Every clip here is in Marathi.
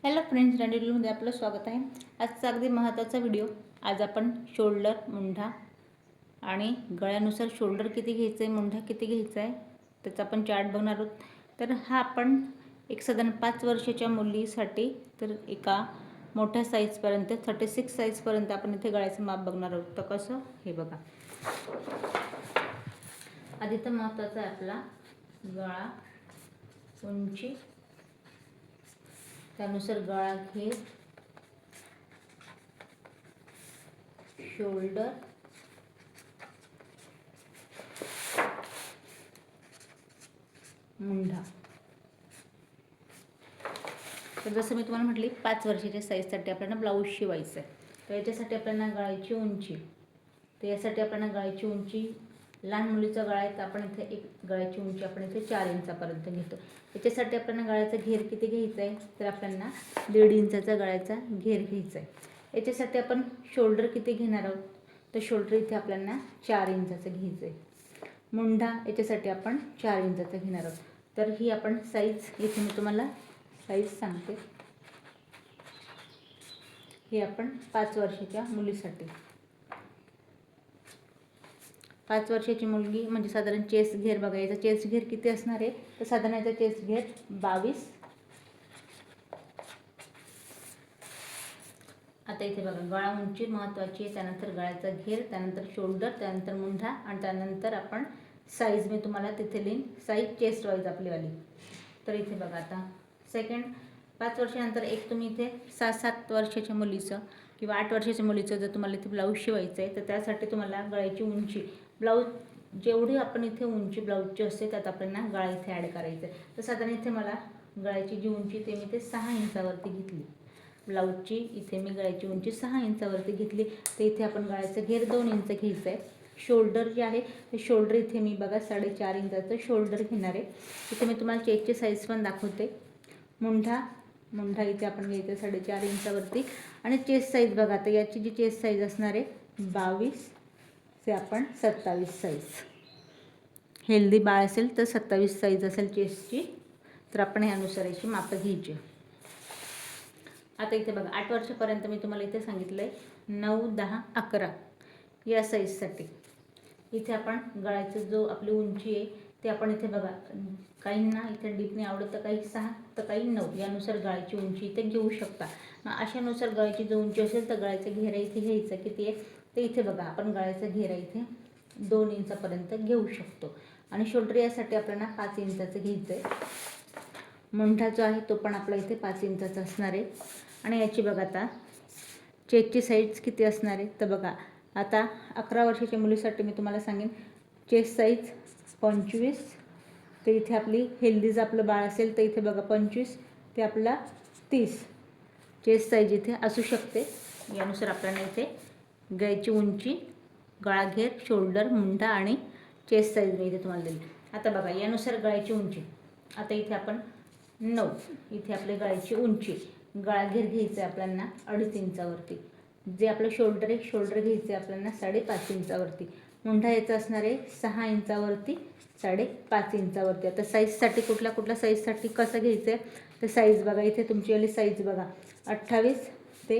हॅलो फ्रेंड्स, रँडीलमध्ये आपलं स्वागत आहे. आजचा अगदी महत्त्वाचा व्हिडिओ. आज आपण शोल्डर, मुंढा आणि गळ्यानुसार शोल्डर किती घ्यायचं आहे, मुंढा किती घ्यायचा आहे त्याचा आपण चार्ट बघणार आहोत. तर हा आपण एक साधारण 5 वर्षाच्या मुलीसाठी तर एका मोठ्या साईजपर्यंत 36 साईजपर्यंत आपण इथे गळ्याचं माप बघणार आहोत. तर कसं हे बघा. आधी तर महत्त्वाचा आहे आपला गळा, उंची, त्यानुसार गळा घेर, शोल्डर, मुंढा. तर जसं मी तुम्हाला म्हटली 5 वर्षाच्या साईजसाठी आपल्याला ब्लाऊज शिवायचं आहे. तर याच्यासाठी आपल्याला गळ्याची उंची, तर यासाठी आपल्याला गळ्याची उंची, लहान मुलीचा गळा आहे तर आपण इथे एक गळ्याची उंची आपण इथे 4 इंचापर्यंत घेतो. याच्यासाठी आपल्याला गळ्याचा घेर किती घ्यायचा आहे, तर आपल्याला 1.5 इंचाचा गळ्याचा घेर घ्यायचा आहे. याच्यासाठी आपण शोल्डर किती घेणार आहोत, तर शोल्डर इथे आपल्याला 4 इंचाचं घ्यायचं आहे. मुंढा याच्यासाठी आपण 4 इंचाचं घेणार आहोत. तर ही आपण साईज इथे मी तुम्हाला साईज सांगते. ही आपण 5 वर्षाच्या मुलीसाठी, 5 वर्षाची मुलगी म्हणजे साधारण चेस्ट घेर बघा. याचा चेस्ट घेर किती असणार आहे, तर साधारण याचा चेस्ट घेर 22. आता इथे बघा गळा उंची महत्त्वाची आहे, त्यानंतर गळ्याचा घेर, त्यानंतर शोल्डर, त्यानंतर मुंढा आणि त्यानंतर आपण साईज मी तुम्हाला तिथे लिहीन, साईज चेस्ट वाईज आपलीवाली. तर इथे बघा आता सेकंड 5 वर्षानंतर एक तुम्ही इथे 6-7 वर्षाच्या मुलीचं किंवा 8 वर्षाच्या मुलीचं जर तुम्हाला इथे ब्लाऊज शिवायचं आहे तर त्यासाठी तुम्हाला गळ्याची उंची, ब्लाऊज जेवढी आपण इथे उंची ब्लाऊजची असते त्यात आपल्याला गळा इथे ॲड करायचं आहे. तर साधारण इथे मला गळ्याची जी उंची ते मी ते 6 इंचावरती घेतली. ब्लाऊजची इथे मी गळ्याची उंची 6 इंचावरती घेतली. तर इथे आपण गळ्याचं घेर 2 इंच घ्यायचं आहे. शोल्डर जे आहे ते शोल्डर इथे मी बघा 4.5 इंचाचं शोल्डर घेणार आहे. इथे मी तुम्हाला चेस्टची साईज पण दाखवते. मुंढा इथे आपण घ्यायचं 4.5 इंचावरती. आणि चेस्ट साईज बघा, तर याची जी चेस्ट साईज असणार आहे 22 ते आपण 27 साईज. हेल्दी बाळ असेल तर 27 साईज असेल चेस्टची. तर आपण ह्यानुसार याची मापं घ्यायची. आता इथे बघा 8 वर्षापर्यंत मी तुम्हाला इथे सांगितलं आहे 9, 10, 11 या साईजसाठी. इथे आपण गळ्याचं जो आपली उंची आहे ते आपण इथे बघा, काहींना इथे डीपने आवडतं, काही 6 तर काही 9 यानुसार गळ्याची उंची इथे घेऊ शकता. मग अशानुसार गळ्याची जो उंची असेल तर गळ्याचं घेरा इथे घ्यायचं किती आहे, तर इथे बघा आपण गळ्याचं घेरा इथे 2 इंचापर्यंत घेऊ शकतो. आणि शोल्डर यासाठी आपल्याला 5 इंचाचं घ्यायचं आहे. मुंढा जो आहे तो पण आपला इथे 5 इंचाचा असणार आहे. आणि याची बघा आता चेस्टची साईज किती असणार आहे, तर बघा आता 11 वर्षाच्या मुलीसाठी मी तुम्हाला सांगेन चेस्ट साईज 25. तर इथे आपली हेल्दी जर आपलं बाळ असेल तर इथे बघा 25 ते आपला 30 चेस्ट साईज इथे असू शकते. यानुसार आपल्याला इथे गळ्याची उंची, गळाघेर, शोल्डर, मुंढा आणि चेस्ट साईज मी इथे तुम्हाला दिली. आता बघा यानुसार गळ्याची उंची, आता इथे आपण 9 इथे आपली गळ्याची उंची, गळाघेर घ्यायचं आहे आपल्याला 2.5 इंचावरती. जे आपलं शोल्डर आहे शोल्डर घ्यायचं आहे आपल्याला 5.5 इंचावरती. मुंढा याचा असणार आहे 6 इंचावरती, 5.5 इंचावरती. आता साईजसाठी कुठल्या साईजसाठी कसं घ्यायचं आहे, तर साईज बघा इथे तुमचीवाली साईज बघा 28 ते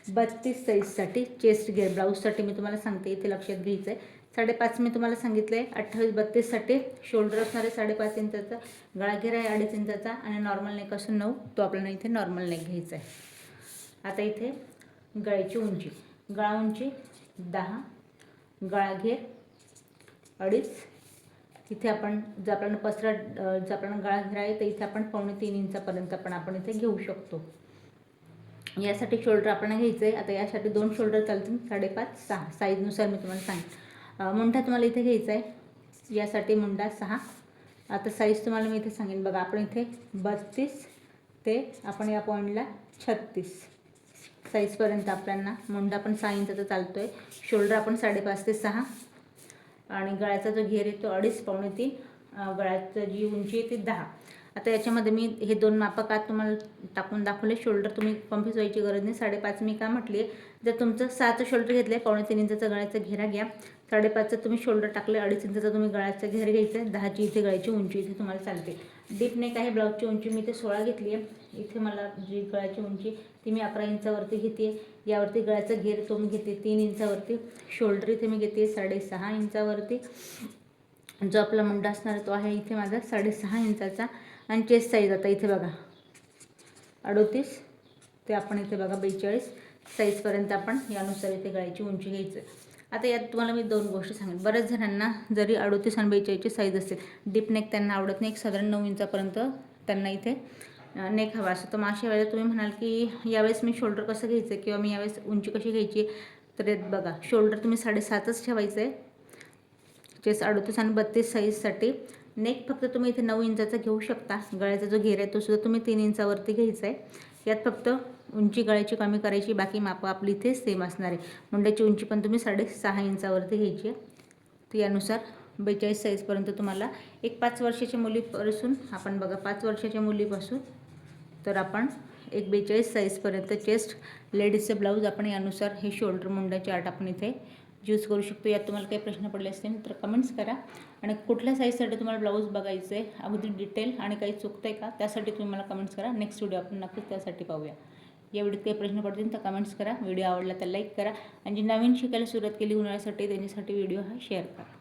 32 साईजसाठी चेस्ट घेर ब्लाऊजसाठी मी तुम्हाला सांगते, इथे लक्षात घ्यायचं आहे. 5.5 मी तुम्हाला सांगितलं आहे. 28-32साठी शोल्डर असणार आहे 5.5 इंचाचा, गळाघेर आहे 2.5 इंचाचा आणि नॉर्मल नेक असून 9 तो आपल्याला इथे नॉर्मल नेक घ्यायचा आहे. आता इथे गळ्याची उंची, गळा उंची 10, गळाघेर 2.5. इथे आपण जर आपल्याला पसरा जर आपल्याला गळाघेर आहे तर इथे आपण 2.25 इंचापर्यंत पण आपण इथे घेऊ शकतो. यासाठी शोल्डर आपल्याला घ्यायचं आहे. आता यासाठी 2 शोल्डर चालतील 5.5, 6 साईजनुसार मी तुम्हाला सांगेन. मुंढा तुम्हाला इथे घ्यायचा आहे, यासाठी मुंढा 6. आता साईज तुम्हाला मी इथे सांगेन बघा, आपण इथे 32 ते आपण या पॉईंटला 36 साईजपर्यंत आपल्याला मुंढा पण 6 इंचाचा चालतो आहे. शोल्डर आपण 5.5 ते 6 आणि गळ्याचा जो घेर आहे तो 2.5 पावणे 3, गळ्याचं जी उंची आहे ती 10. आता याच्यामध्ये मी हे 2 मापं का तुम्हाला टाकून दाखवले. शोल्डर तुम्ही कन्फ्यूज व्हायची गरज नाही. 5.5 मी का म्हटली आहे, जर तुमचं 6चं शोल्डर घेतलं आहे 2.25 इंचाचा गळ्याचा घेरा घ्या, 5.5चं तुम्ही शोल्डर टाकले, 2.5 इंचाचा तुम्ही गळ्याचा घेर घ्यायचा आहे, 10ची इथे गळ्याची उंची इथे तुम्हाला चालते. डीप नेक आहे. ब्लाऊजची उंची मी ते 16 घेतली आहे. इथे मला जी गळ्याची उंची ती मी 11 इंचावरती घेते. यावरती गळ्याचा घेर तो मी घेते 3 इंचावरती. शोल्डर इथे मी घेते 6.5 इंचावरती. जो आपला मुंडा असणार तो आहे इथे माझा 6.5 इंचाचा. आणि चेस्ट साईज आता इथे बघा 38 ते आपण इथे बघा 42 साईजपर्यंत आपण यानुसार इथे गळ्याची उंची घ्यायची. आता यात तुम्हाला मी 2 गोष्टी सांगेन. बऱ्याच जणांना जरी 38 आणि 42ची साईज असेल, डीप नेक त्यांना आवडत नाही. एक साधारण 9 इंचापर्यंत त्यांना इथे नेक हवा असतो. तर मग अशा वेळेला तुम्ही म्हणाल की यावेळेस मी शोल्डर कसं घ्यायचं किंवा मी यावेळेस उंची कशी घ्यायची, तर बघा शोल्डर तुम्ही 7.5च ठेवायचं आहे. चेस्ट 38 आणि 32 साईजसाठी. नेक फक्त तुम्ही इथे 9 इंचाचा घेऊ शकता. गळ्याचा जो घेर आहे तो सुद्धा तुम्ही 3 इंचावरती घ्यायचा आहे. यात फक्त उंची गळ्याची कमी करायची, बाकी मापं आपली इथे सेम असणार आहे. मुंड्याची उंची पण तुम्ही 6.5 इंचावरती घ्यायची आहे. तर यानुसार 42 साईजपर्यंत तुम्हाला एक 5 वर्षाच्या मुलीपासून आपण बघा 5 वर्षाच्या मुलीपासून तर आपण एक 42 साईजपर्यंत चेस्ट लेडीजचे ब्लाऊज आपण यानुसार हे शोल्डर मुंडाचे आर्ट आपण इथे यूज करू शकतो. यात तुम्हाला काही प्रश्न पडले असतील तर कमेंट्स करा. आणि कुठल्या साईजसाठी तुम्हाला ब्लाऊज बघायचं आहे अगदी डिटेल आणि काही चुकतं आहे का त्यासाठी तुम्ही मला कमेंट्स करा. नेक्स्ट व्हिडिओ आपण नक्कीच त्यासाठी पाहूया. या व्हिडिओत काही प्रश्न पडतील तर कमेंट्स करा. व्हिडिओ आवडला तर लाईक करा आणि जी नवीन शिकायला सुरुवात केली उन्हाळ्यासाठी त्यांच्यासाठी व्हिडिओ हा शेअर करा.